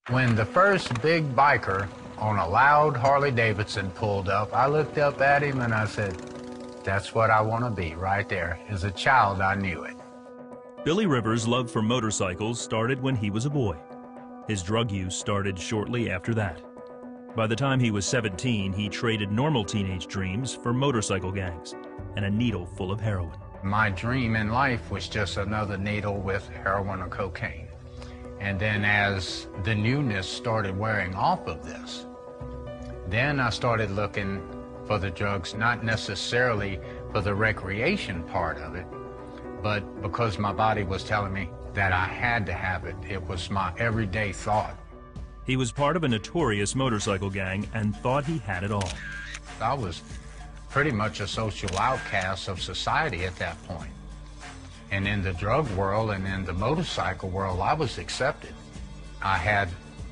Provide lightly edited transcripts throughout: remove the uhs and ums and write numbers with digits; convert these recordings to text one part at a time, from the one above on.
When the first big biker on a loud Harley Davidson pulled up, I looked up at him and I said, that's what I want to be right there. As a child, I knew it. Billy Rivers' love for motorcycles started when he was a boy. His drug use started shortly after that. By the time he was 17, he traded normal teenage dreams for motorcycle gangs and a needle full of heroin. My dream in life was just another needle with heroin or cocaine. And then as the newness started wearing off of this, then I started looking for the drugs, not necessarily for the recreation part of it, but because my body was telling me that I had to have it. It was my everyday thought. He was part of a notorious motorcycle gang and thought he had it all. I was pretty much a social outcast of society at that point. And in the drug world and in the motorcycle world, I was accepted. I had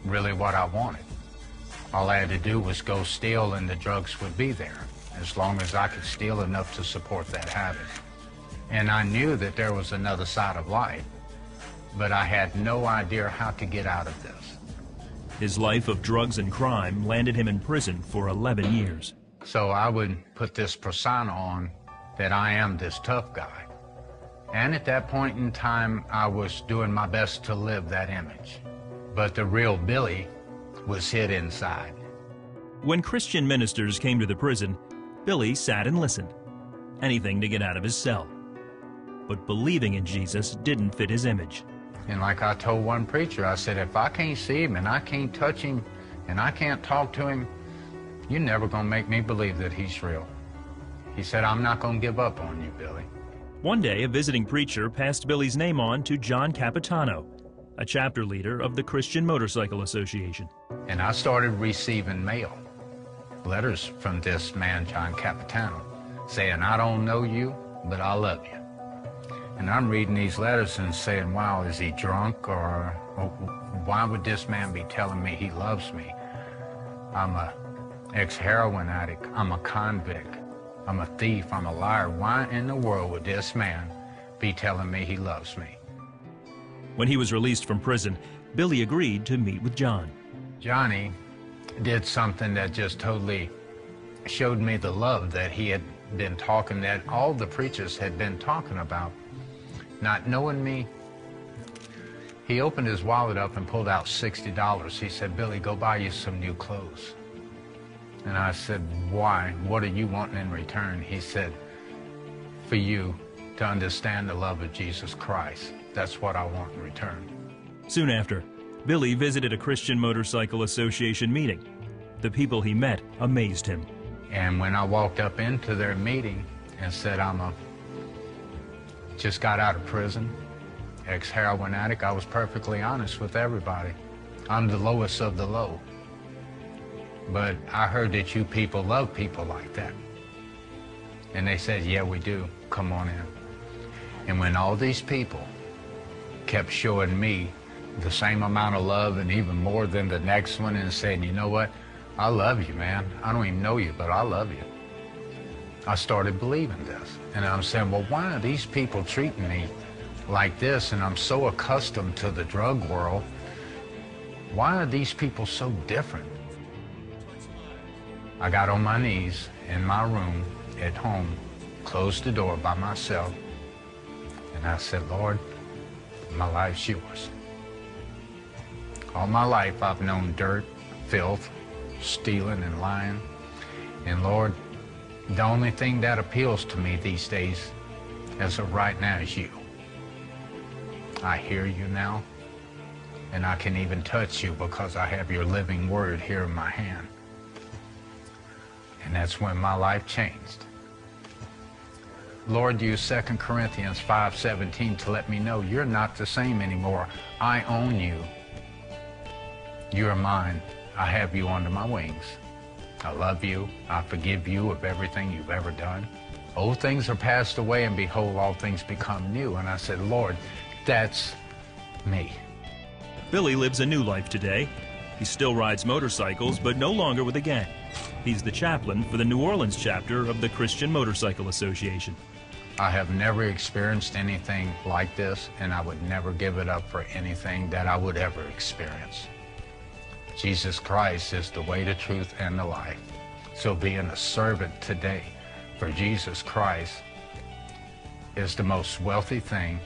really what I wanted. All I had to do was go steal and the drugs would be there, as long as I could steal enough to support that habit. And I knew that there was another side of life, but I had no idea how to get out of this. His life of drugs and crime landed him in prison for 11 years. So I would put this persona on that I am this tough guy. And at that point in time, I was doing my best to live that image. But the real Billy was hid inside. When Christian ministers came to the prison, Billy sat and listened. Anything to get out of his cell. But believing in Jesus didn't fit his image. And like I told one preacher, I said, if I can't see him and I can't touch him and I can't talk to him, you're never going to make me believe that he's real. He said, I'm not going to give up on you, Billy. One day, a visiting preacher passed Billy's name on to John Capitano, a chapter leader of the Christian Motorcycle Association. And I started receiving mail, letters from this man, John Capitano, saying, I don't know you, but I love you. And I'm reading these letters and saying, wow, is he drunk? Or why would this man be telling me he loves me? I'm a ex-heroin addict. I'm a convict. I'm a thief. I'm a liar. Why in the world would this man be telling me he loves me? When he was released from prison, Billy agreed to meet with John. Johnny did something that just totally showed me the love that he had been talking, that all the preachers had been talking about. Not knowing me, he opened his wallet up and pulled out $60. He said, Billy, go buy you some new clothes. And I said, why? What are you wanting in return? He said, for you to understand the love of Jesus Christ. That's what I want in return. Soon after, Billy visited a Christian Motorcycle Association meeting. The people he met amazed him. And when I walked up into their meeting and said, just got out of prison, ex-heroin addict, I was perfectly honest with everybody. I'm the lowest of the low. But I heard that you people love people like that. And they said, yeah, we do. Come on in. And when all these people kept showing me the same amount of love and even more than the next one and saying, you know what? I love you, man. I don't even know you, but I love you. I started believing this. And I'm saying, well, why are these people treating me like this? And I'm so accustomed to the drug world. Why are these people so different? I got on my knees in my room at home, closed the door by myself, and I said, Lord, my life's yours. All my life I've known dirt, filth, stealing and lying. And Lord, the only thing that appeals to me these days as of right now is you. I hear you now, and I can even touch you because I have your living word here in my hand. And that's when my life changed. Lord used 2 Corinthians 5:17 to let me know you're not the same anymore. I own you. You're mine. I have you under my wings. I love you. I forgive you of everything you've ever done. Old things are passed away, and behold, all things become new. And I said, Lord, that's me. Billy lives a new life today. He still rides motorcycles, but no longer with a gang. He's the chaplain for the New Orleans chapter of the Christian Motorcycle Association. I have never experienced anything like this, and I would never give it up for anything that I would ever experience. Jesus Christ is the way, the truth, and the life. So being a servant today for Jesus Christ is the most wealthy thing.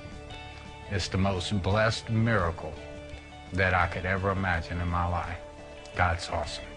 It's the most blessed miracle that I could ever imagine in my life. God's awesome.